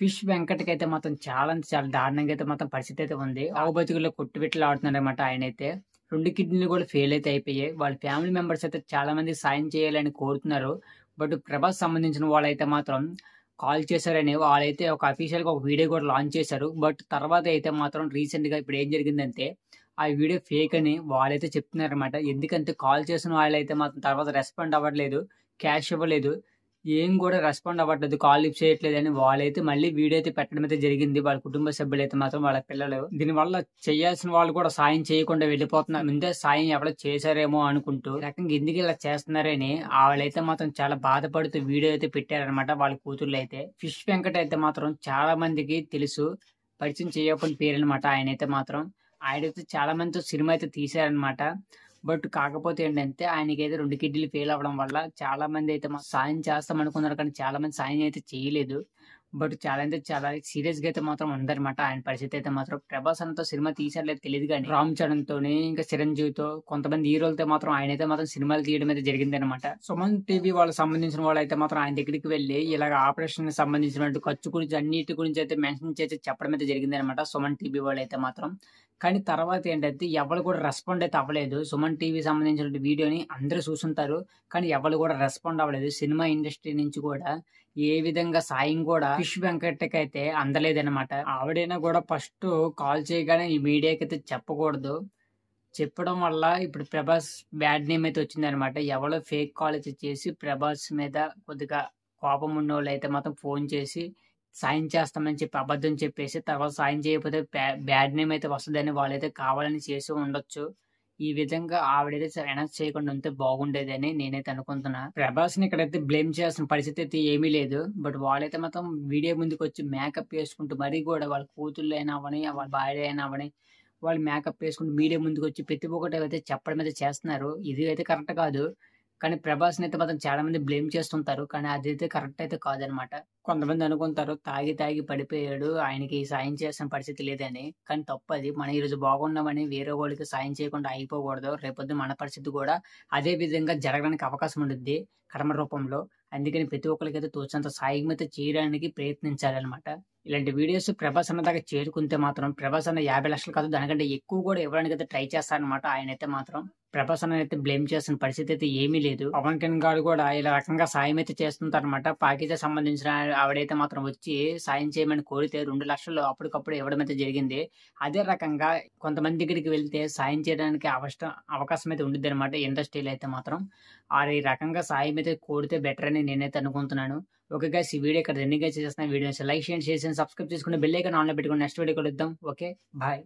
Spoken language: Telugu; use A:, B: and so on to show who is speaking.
A: ఫిష్ వెంకట్‌కైతే మాత్రం చాలా అంటే చాలా దారుణంగా అయితే మాత్రం పరిస్థితి అయితే ఉంది. చావు బతుకుల్లో కొట్టుమిట్టాడుతున్నాడన్నమాట ఆయనైతే. 2 కిడ్నీలు కూడా ఫెయిల్ అయితే అయిపోయాయి. వాళ్ళ ఫ్యామిలీ మెంబర్స్ అయితే చాలా మందికి సాయం చేయాలని కోరుతున్నారు. బట్ ప్రభాస్ సంబంధించిన వాళ్ళైతే మాత్రం కాల్ చేశారని వాళ్ళైతే ఒక అఫీషియల్‌గా ఒక వీడియో కూడా లాంచ్ చేశారు. బట్ తర్వాత అయితే మాత్రం రీసెంట్‌గా ఇప్పుడు ఏం జరిగిందంటే ఆ వీడియో ఫేక్ అని వాళ్ళైతే చెప్తున్నారన్నమాట. ఎందుకంటే కాల్ చేసిన వాళ్ళైతే మాత్రం తర్వాత రెస్పాండ్ అవ్వట్లేదు. క్యాష్ ఇవ్వలేదు. ఏం కూడా రెస్పాండ్ అవ్వట్లేదు. కాల్ లిఫ్ట్ చేయట్లేదని వాళ్ళైతే మళ్ళీ వీడియో అయితే పెట్టడం అయితే జరిగింది. వాళ్ళ కుటుంబ సభ్యులైతే మాత్రం వాళ్ళ పిల్లలు. దీనివల్ల చేయాల్సిన వాళ్ళు కూడా సాయం చేయకుండా వెళ్ళిపోతున్నారు. ముందే సాయం ఎవరో చేశారేమో అనుకుంటూ ఈ రకంగా ఎందుకు ఇలా చేస్తున్నారని ఆవిడైతే మాత్రం చాలా బాధపడుతూ వీడియో అయితే పెట్టారనమాట వాళ్ళ కూతుర్లైతే. ఫిష్ వెంకట్ అయితే మాత్రం చాలా మందికి తెలుసు. పరిచయం చేయకపోయిన పేరనమాట ఆయనైతే మాత్రం. ఆయనైతే చాలా మందితో సినిమా అయితే తీశారనమాట. బట్ కాకపోతే ఏంటంటే ఆయనకైతే 2 కిడ్నీలు ఫెయిల్ అవ్వడం వల్ల చాలా మంది అయితే సాయం చేస్తాం అనుకున్నారు. కానీ చాలా మంది సాయం అయితే చేయలేదు. బట్ చాలా అంటే చాలా సీరియస్‌గా అయితే మాత్రం ఉందన్నమాట ఆయన పరిస్థితి అయితే మాత్రం. ప్రభాస్ అన్నతో సినిమా తీశారో లేదో తెలీదు గానీ, రామ్ చరణ్‌తోని ఇంకా చిరంజీవితో కొంతమంది హీరోలతో మాత్రం ఆయనైతే మాత్రం సినిమాలు తీయడం అయితే జరిగిందన్నమాట. సుమన్ టీవీ వాళ్ళకి సంబంధించిన వాళ్ళైతే మాత్రం ఆయన దగ్గరికి వెళ్లి ఇలాగ ఆపరేషన్‌కి సంబంధించినటువంటి ఖర్చు గురించి అన్నిటి గురించి అయితే మెన్షన్ చేసి చెప్పడం అయితే జరిగిందన్నమాట సుమన్ టీవీ వాళ్ళైతే మాత్రం. కానీ తర్వాత ఏంటంటే ఎవరు కూడా రెస్పాండ్ అయితే అవ్వలేదు. సుమన్ టీవీ సంబంధించిన వీడియోని అందరూ చూసుంటారు. కానీ ఎవరు కూడా రెస్పాండ్ అవ్వలేదు. సినిమా ఇండస్ట్రీ నుంచి కూడా ఏ విధంగా సాయం కూడా ఫిష్ వెంకట్‌కైతే అందలేదన్నమాట. ఆవిడైనా కూడా ఫస్ట్ కాల్ చేయగానే ఈ మీడియాకైతే చెప్పకూడదు. చెప్పడం వల్ల ఇప్పుడు ప్రభాస్ బ్యాడ్ నేమ్ అయితే వచ్చిందన్నమాట. ఎవరో ఫేక్ కాల్ అయితే చేసి ప్రభాస్ మీద కొద్దిగా కోపం ఉన్నోళ్ళైతే మాత్రం ఫోన్ చేసి సాయం చేస్తామని చెప్పి అబద్ధం చెప్పేసి తర్వాత సాయం చేయకపోతే బ్యాడ్ నేమ్ అయితే వస్తదని వాళ్ళైతే కావాలని చేసి ఉండొచ్చు. ఈ విధంగా ఆవిడైతే అనౌన్స్ చేయకుండా ఉంటే బాగుండేదని నేనైతే అనుకుంటున్నా. ప్రభాస్‌ని ఇక్కడైతే బ్లేమ్ చేయాల్సిన పరిస్థితి అయితే ఏమీ లేదు. బట్ వాళ్ళైతే మాత్రం వీడియో ముందుకొచ్చి మేకప్ వేసుకుంటూ మరీ కూడా వాళ్ళ కూతుళ్ళైనా అవ్వని, వాళ్ళ భార్య అయినా అవ్వని వాళ్ళు మేకప్ వేసుకుంటూ మీడియా ముందుకొచ్చి ప్రతి ఒక్కటి అయితే చెప్పడం అయితే చేస్తున్నారు. ఇది అయితే కరెక్ట్ కాదు. కానీ ప్రభాస్‌ని అయితే మాత్రం చాలా మంది బ్లేమ్ చేస్తుంటారు. కానీ అదైతే కరెక్ట్ అయితే కాదనమాట. కొంతమంది అనుకుంటారు తాగి పడిపోయాడు. ఆయనకి సాయం చేయాల్సిన పరిస్థితి లేదని. కానీ తప్పది. మనం ఈరోజు బాగున్నామని వేరే వాళ్ళకి సాయం చేయకుండా అయిపోకూడదు. రేపొద్దున మన పరిస్థితి కూడా అదే విధంగా జరగడానికి అవకాశం ఉండుద్ది కర్మ రూపంలో. అందుకని ప్రతి ఒక్కరికైతే తోచినంత సాయం అయితే చేయడానికి ప్రయత్నించాలనమాట. ఇలాంటి వీడియోస్ ప్రభాస్ అన్న దాకా చేరుకుంటే మాత్రం ప్రభాస్ అన్న 50 లక్షలు కాదు దానికంటే ఎక్కువ కూడా ఇవ్వడానికైతే ట్రై చేస్తారనమాట. ఆయనైతే మాత్రం ప్రభాస్ అన్న అయితే బ్లేమ్ చేసిన పరిస్థితి అయితే ఏమీ లేదు. పవన్ కళ్యాణ్ గారు కూడా ఇలా రకంగా సాయం అయితే చేస్తుంటారనమాట. పాకిజా సంబంధించిన ఆవిడైతే మాత్రం వచ్చి సాయం చేయమని కోరితే 2 లక్షలు అప్పటికప్పుడు ఇవ్వడం అయితే జరిగింది. అదే రకంగా కొంతమంది దగ్గరికి వెళ్తే సాయం చేయడానికి అవకాశం అయితే ఉండిద్ది అనమాట ఇండస్ట్రీలో అయితే మాత్రం. ఈ రకంగా సాయం అయితే కోరితే బెటర్ అని నేనైతే అనుకుంటున్నాను. ఓకే గైస్, ఈ వీడియో ఇక్కడ ఎండింగ్ చేసేస్తున్నా. వీడియోని లైక్ చేయండి, షేర్ చేయండి, సబ్స్క్రైబ్ చేసుకుని బెల్ ఐకాన్ ఆన్లో పెట్టుకుని నెక్స్ట్ వీడియో కలుద్దాం. Okay, bye.